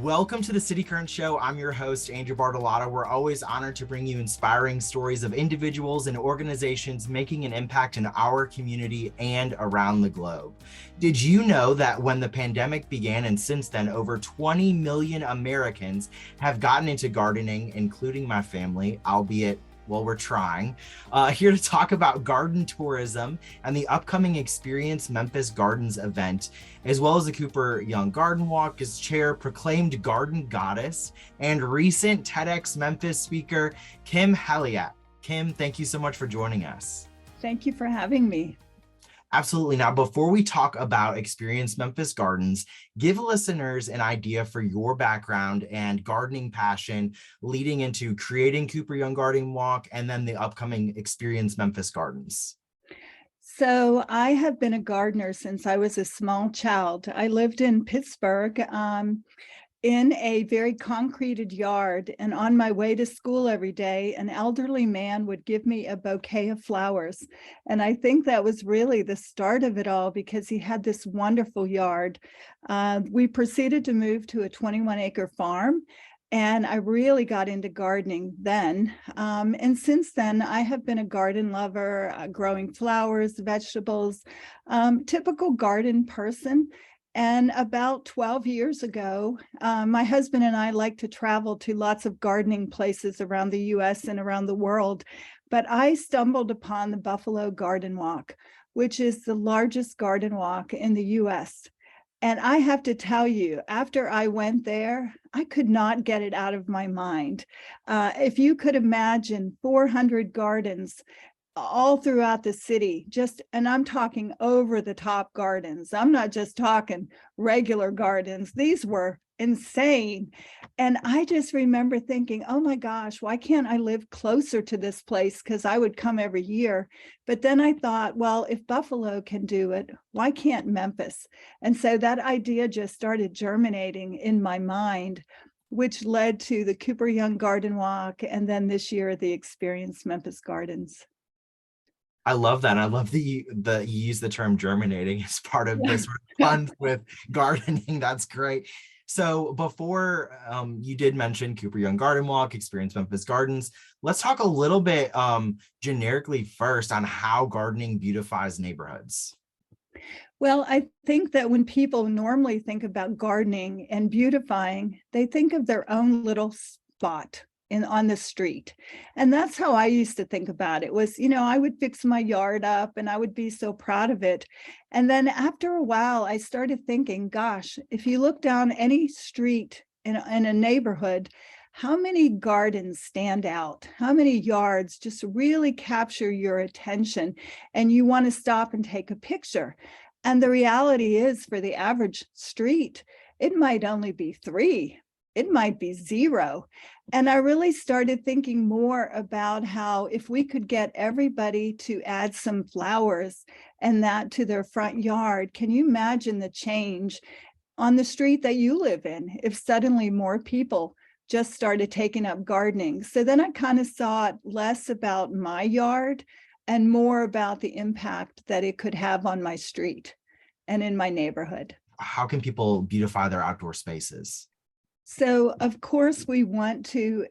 Welcome to the City Current Show. I'm your host, Andrew Bartolotta. We're always honored to bring you inspiring stories of individuals and organizations making an impact in our community and around the globe. Did you know that when the pandemic began and since then, over 20 million Americans have gotten into gardening, including my family, albeit we're trying. Here to talk about garden tourism and the upcoming Experience Memphis Gardens event, as well as the Cooper Young Garden Walk, as chair, proclaimed garden goddess, and recent TEDx Memphis speaker, Kim Halyak. Kim, thank you so much for joining us. Thank you for having me. Absolutely. Now, before we talk about Experience Memphis Gardens, give listeners an idea for your background and gardening passion leading into creating Cooper Young Garden Walk and then the upcoming Experience Memphis Gardens. So I have been a gardener since I was a small child. I lived in Pittsburgh in a very concreted yard, and on my way to school every day, an elderly man would give me a bouquet of flowers. And I think that was really the start of it all because he had this wonderful yard. We proceeded to move to a 21-acre farm, and I really got into gardening then. And since then, I have been a garden lover, growing flowers, vegetables, typical garden person. And about 12 years ago, my husband and I like to travel to lots of gardening places around the US and around the world. But I stumbled upon the Buffalo Garden Walk, which is the largest garden walk in the US. And I have to tell you, after I went there, I could not get it out of my mind. If you could imagine 400 gardens all throughout the city, and I'm talking over the top gardens. I'm not just talking regular gardens. These were insane. And I just remember thinking, oh my gosh, why can't I live closer to this place? Because I would come every year. But then I thought, well, if Buffalo can do it, why can't Memphis? And so that idea just started germinating in my mind, which led to the Cooper Young Garden Walk, and then this year, the Experience Memphis Gardens. I love that. I love that you use the term germinating as part of this fun with gardening. That's great. So before you did mention Cooper Young Garden Walk, Experience Memphis Gardens, let's talk a little bit generically first on how gardening beautifies neighborhoods. Well, I think that when people normally think about gardening and beautifying, they think of their own little spot on the street. And that's how I used to think about it was, I would fix my yard up and I would be so proud of it. And then after a while, I started thinking, gosh, if you look down any street in a neighborhood, how many gardens stand out? How many yards just really capture your attention and you want to stop and take a picture? And the reality is, for the average street, it might only be 3. It might be 0. And I really started thinking more about how if we could get everybody to add some flowers and that to their front yard, can you imagine the change on the street that you live in if suddenly more people just started taking up gardening? So then I kind of saw it less about my yard and more about the impact that it could have on my street and in my neighborhood. How can people beautify their outdoor spaces? So, of course, we want to,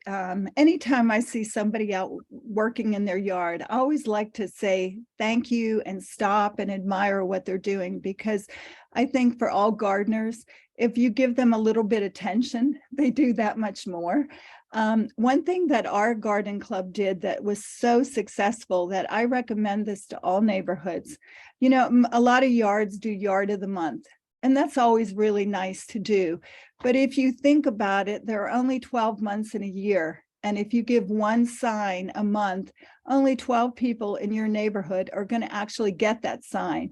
anytime I see somebody out working in their yard, I always like to say thank you and stop and admire what they're doing, because I think for all gardeners, if you give them a little bit of attention, they do that much more. One thing that our garden club did that was so successful that I recommend this to all neighborhoods. A lot of yards do yard of the month. And that's always really nice to do. But if you think about it, there are only 12 months in a year. And if you give one sign a month, only 12 people in your neighborhood are going to actually get that sign.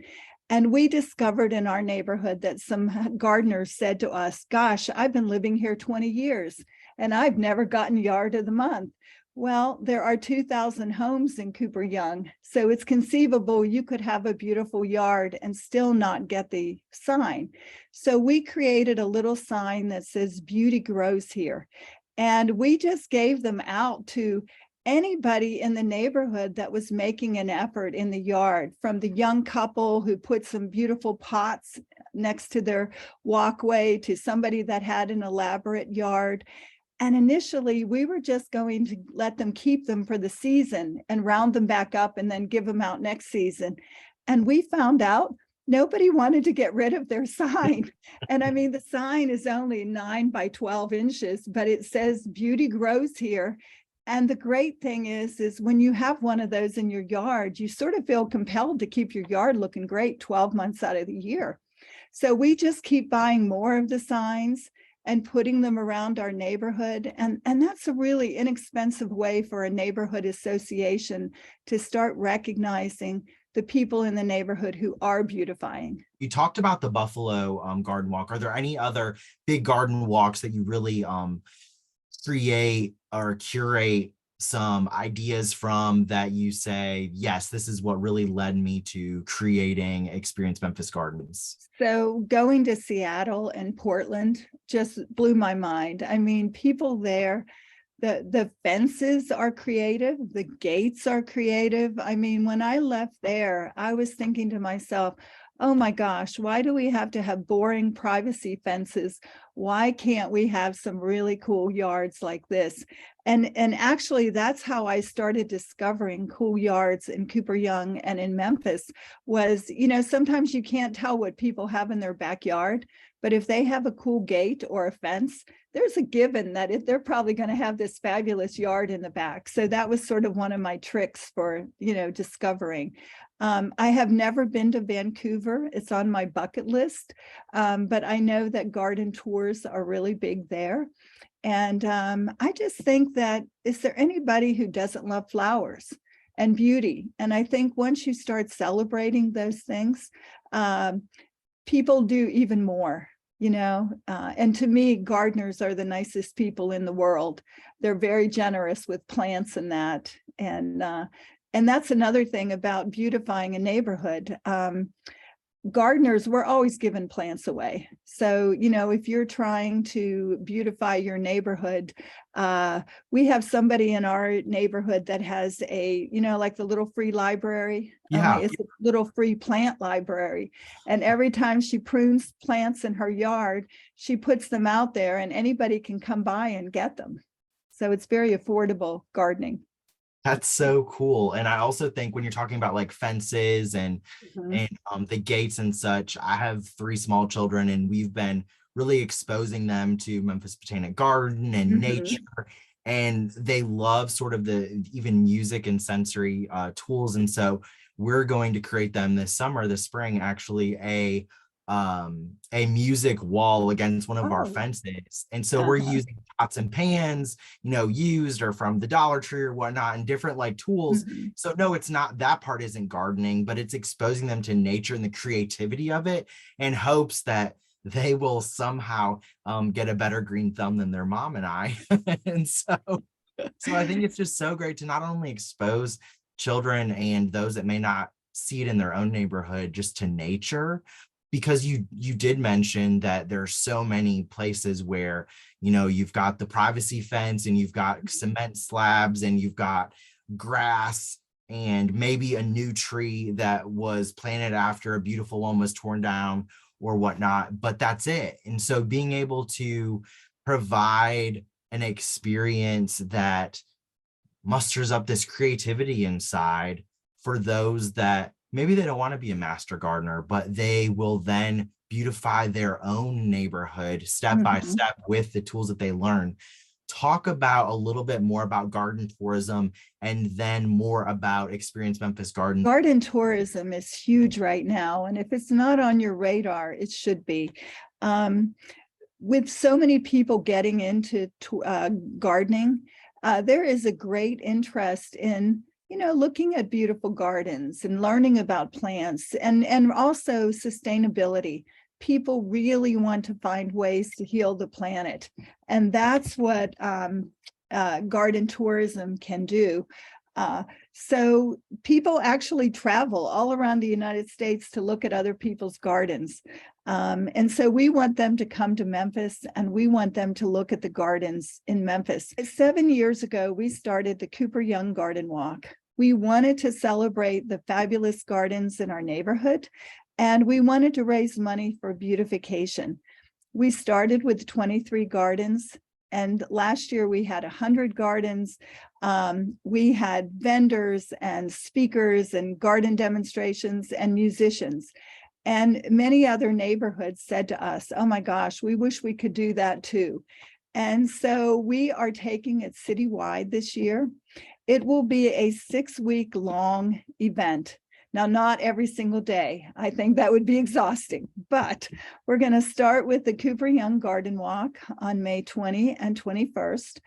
And we discovered in our neighborhood that some gardeners said to us, gosh, I've been living here 20 years and I've never gotten yard of the month. Well, there are 2,000 homes in Cooper Young, so it's conceivable you could have a beautiful yard and still not get the sign. So we created a little sign that says beauty grows here. And we just gave them out to anybody in the neighborhood that was making an effort in the yard, from the young couple who put some beautiful pots next to their walkway to somebody that had an elaborate yard. And initially, we were just going to let them keep them for the season and round them back up and then give them out next season. And we found out nobody wanted to get rid of their sign. And I mean, the sign is only 9 by 12 inches, but it says beauty grows here. And the great thing is when you have one of those in your yard, you sort of feel compelled to keep your yard looking great 12 months out of the year. So we just keep buying more of the signs and putting them around our neighborhood. And that's a really inexpensive way for a neighborhood association to start recognizing the people in the neighborhood who are beautifying. You talked about the Buffalo garden walk. Are there any other big garden walks that you really create or curate some ideas from that you say, yes, this is what really led me to creating Experience Memphis Gardens? So going to Seattle and Portland just blew my mind. I mean, people there, the fences are creative, the gates are creative. I mean, when I left there, I was thinking to myself, oh my gosh, why do we have to have boring privacy fences? Why can't we have some really cool yards like this? And actually, that's how I started discovering cool yards in Cooper Young and in Memphis was, sometimes you can't tell what people have in their backyard, but if they have a cool gate or a fence, there's a given that they're probably going to have this fabulous yard in the back. So that was sort of one of my tricks for, discovering. I have never been to Vancouver. It's on my bucket list, but I know that garden tours are really big there. And I just think that, is there anybody who doesn't love flowers and beauty? And I think once you start celebrating those things, people do even more, and to me, gardeners are the nicest people in the world. They're very generous with plants and that. And that's another thing about beautifying a neighborhood. Gardeners, we're always giving plants away. So, if you're trying to beautify your neighborhood, we have somebody in our neighborhood that has a, like the little free library. Yeah. It's a little free plant library. And every time she prunes plants in her yard, she puts them out there and anybody can come by and get them. So it's very affordable gardening. That's so cool. And I also think when you're talking about like fences and the gates and such, I have 3 small children and we've been really exposing them to Memphis Botanic Garden and nature. And they love sort of the even music and sensory tools. And so we're going to create them this spring, actually, a music wall against one of our fences. And so we're using pots and pans, used or from the Dollar Tree or whatnot, and different like tools. So no, it's not, that part isn't gardening, but it's exposing them to nature and the creativity of it, and hopes that they will somehow get a better green thumb than their mom and I. And so I think it's just so great to not only expose children and those that may not see it in their own neighborhood just to nature, because you did mention that there's so many places where, you've got the privacy fence and you've got cement slabs and you've got grass and maybe a new tree that was planted after a beautiful one was torn down or whatnot, but that's it. And so being able to provide an experience that musters up this creativity inside for those that maybe they don't want to be a master gardener, but they will then beautify their own neighborhood step by step with the tools that they learn. Talk about a little bit more about garden tourism and then more about Experience Memphis Gardens. Garden tourism is huge right now. And if it's not on your radar, it should be. With so many people getting into gardening, there is a great interest in looking at beautiful gardens and learning about plants and also sustainability. People really want to find ways to heal the planet. And that's what garden tourism can do. So people actually travel all around the United States to look at other people's gardens. And so we want them to come to Memphis and we want them to look at the gardens in Memphis. 7 years ago, we started the Cooper Young Garden Walk. We wanted to celebrate the fabulous gardens in our neighborhood And we wanted to raise money for beautification. We started with 23 gardens, and last year we had 100 gardens. We had vendors and speakers and garden demonstrations and musicians. And many other neighborhoods said to us, oh my gosh, we wish we could do that too. And so we are taking it citywide this year. It will be a 6-week long event. Now, not every single day. I think that would be exhausting, but we're going to start with the Cooper Young Garden Walk on May 20 and 21st.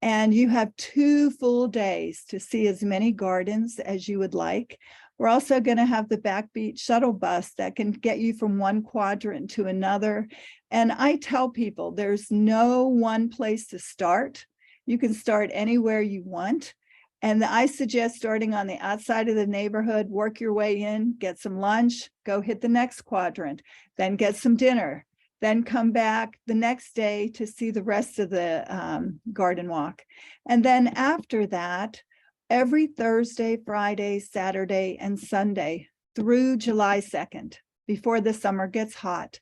And you have 2 full days to see as many gardens as you would like. We're also going to have the Backbeat shuttle bus that can get you from one quadrant to another. And I tell people there's no one place to start. You can start anywhere you want. And I suggest starting on the outside of the neighborhood, work your way in, get some lunch, go hit the next quadrant, then get some dinner, then come back the next day to see the rest of the garden walk. And then after that, every Thursday, Friday, Saturday, and Sunday through July 2nd, before the summer gets hot,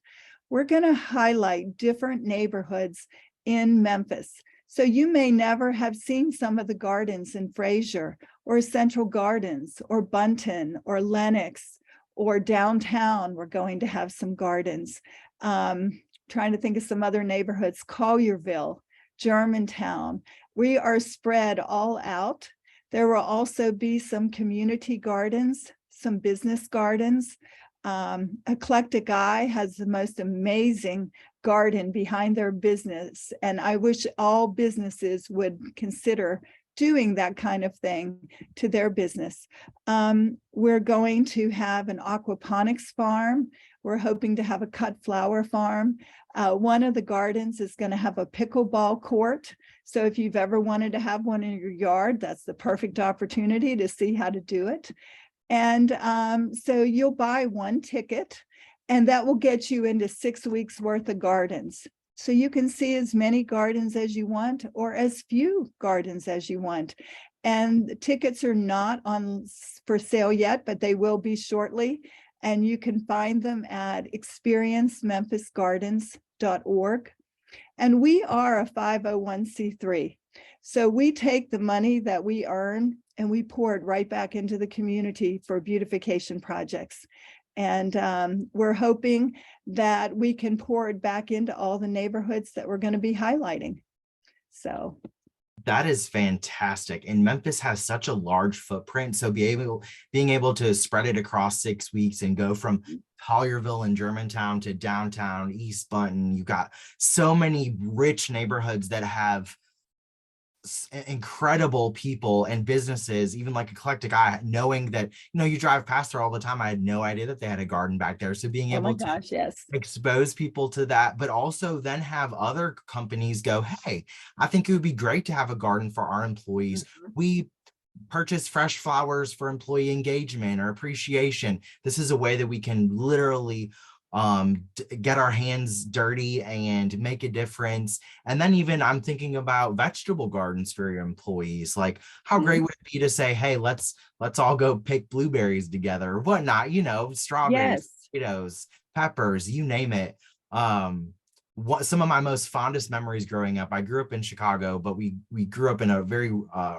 we're going to highlight different neighborhoods in Memphis. So you may never have seen some of the gardens in Fraser or Central Gardens or Bunton or Lenox or downtown. We're going to have some gardens. Trying to think of some other neighborhoods, Collierville, Germantown. We are spread all out. There will also be some community gardens, some business gardens. Eclectic Eye has the most amazing garden behind their business, and I wish all businesses would consider doing that kind of thing to their business. We're going to have an aquaponics farm. We're hoping to have a cut flower farm. One of the gardens is going to have a pickleball court. So if you've ever wanted to have one in your yard, that's the perfect opportunity to see how to do it. And so you'll buy one ticket, and that will get you into 6 weeks worth of gardens. So you can see as many gardens as you want or as few gardens as you want. And the tickets are not on for sale yet, but they will be shortly. And you can find them at experiencememphisgardens.org. And we are a 501c3. So we take the money that we earn and we pour it right back into the community for beautification projects. And we're hoping that we can pour it back into all the neighborhoods that we're going to be highlighting. So that is fantastic. And Memphis has such a large footprint. So being able to spread it across 6 weeks and go from Collierville and Germantown to downtown, East Bunton, you've got so many rich neighborhoods that have incredible people and businesses, even like Eclectic Eye, knowing that, you drive past there all the time. I had no idea that they had a garden back there. So being able to yes, expose people to that, but also then have other companies go, hey, I think it would be great to have a garden for our employees. We purchase fresh flowers for employee engagement or appreciation. This is a way that we can literally get our hands dirty and make a difference. And then even I'm thinking about vegetable gardens for your employees. Like, how great would it be to say, hey, let's all go pick blueberries together or whatnot, strawberries, potatoes, peppers, you name it. Some of my most fondest memories growing up, I grew up in Chicago, but we grew up in a very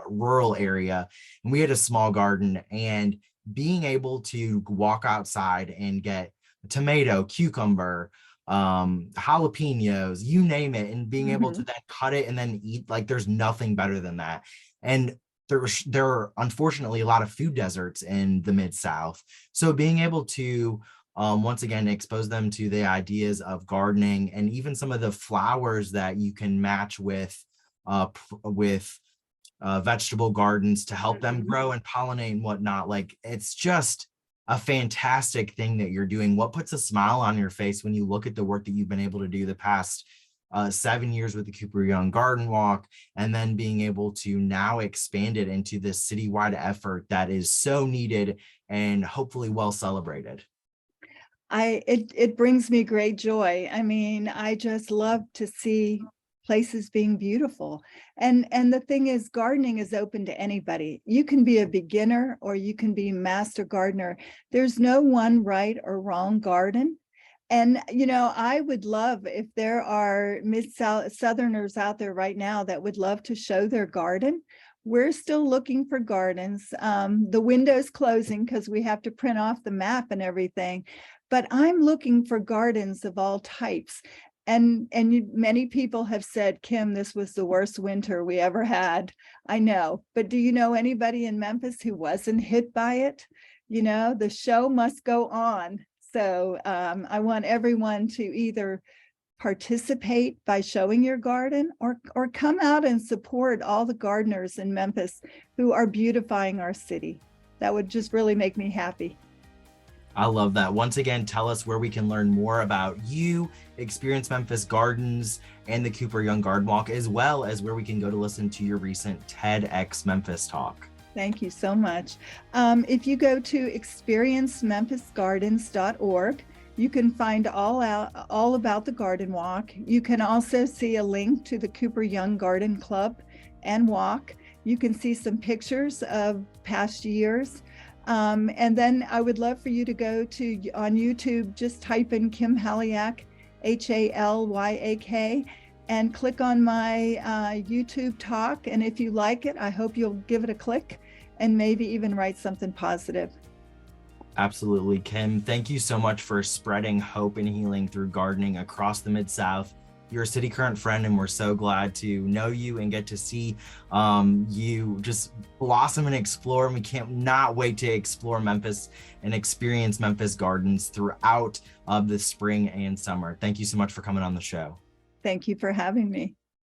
rural area, and we had a small garden, and being able to walk outside and get tomato, cucumber, jalapenos, you name it, and being able to then cut it and then eat, like there's nothing better than that. And there are unfortunately a lot of food deserts in the Mid-South. So being able to once again expose them to the ideas of gardening and even some of the flowers that you can match with vegetable gardens to help them grow and pollinate and whatnot. Like, it's just a fantastic thing that you're doing. What puts a smile on your face when you look at the work that you've been able to do the past 7 years with the Cooper Young Garden Walk, and then being able to now expand it into this citywide effort that is so needed and hopefully well celebrated? It brings me great joy. I mean, I just love to see places being beautiful. And the thing is, gardening is open to anybody. You can be a beginner or you can be a master gardener. There's no one right or wrong garden. And, I would love if there are Mid-Southerners out there right now that would love to show their garden. We're still looking for gardens. The window's closing because we have to print off the map and everything. But I'm looking for gardens of all types. And many people have said, Kim, this was the worst winter we ever had. I know. But do you know anybody in Memphis who wasn't hit by it? The show must go on. So I want everyone to either participate by showing your garden or come out and support all the gardeners in Memphis who are beautifying our city. That would just really make me happy. I love that. Once again, tell us where we can learn more about you, Experience Memphis Gardens, and the Cooper Young Garden Walk, as well as where we can go to listen to your recent TEDx Memphis talk. Thank you so much. If you go to experiencememphisgardens.org, you can find all about the garden walk. You can also see a link to the Cooper Young Garden Club and walk. You can see some pictures of past years. And then I would love for you to go on YouTube, just type in Kim Halyak, Halyak, and click on my YouTube talk. And if you like it, I hope you'll give it a click and maybe even write something positive. Absolutely, Kim. Thank you so much for spreading hope and healing through gardening across the Mid-South. You're a city current friend, and we're so glad to know you and get to see you just blossom and explore. And we can't not wait to explore Memphis and experience Memphis Gardens throughout the spring and summer. Thank you so much for coming on the show. Thank you for having me.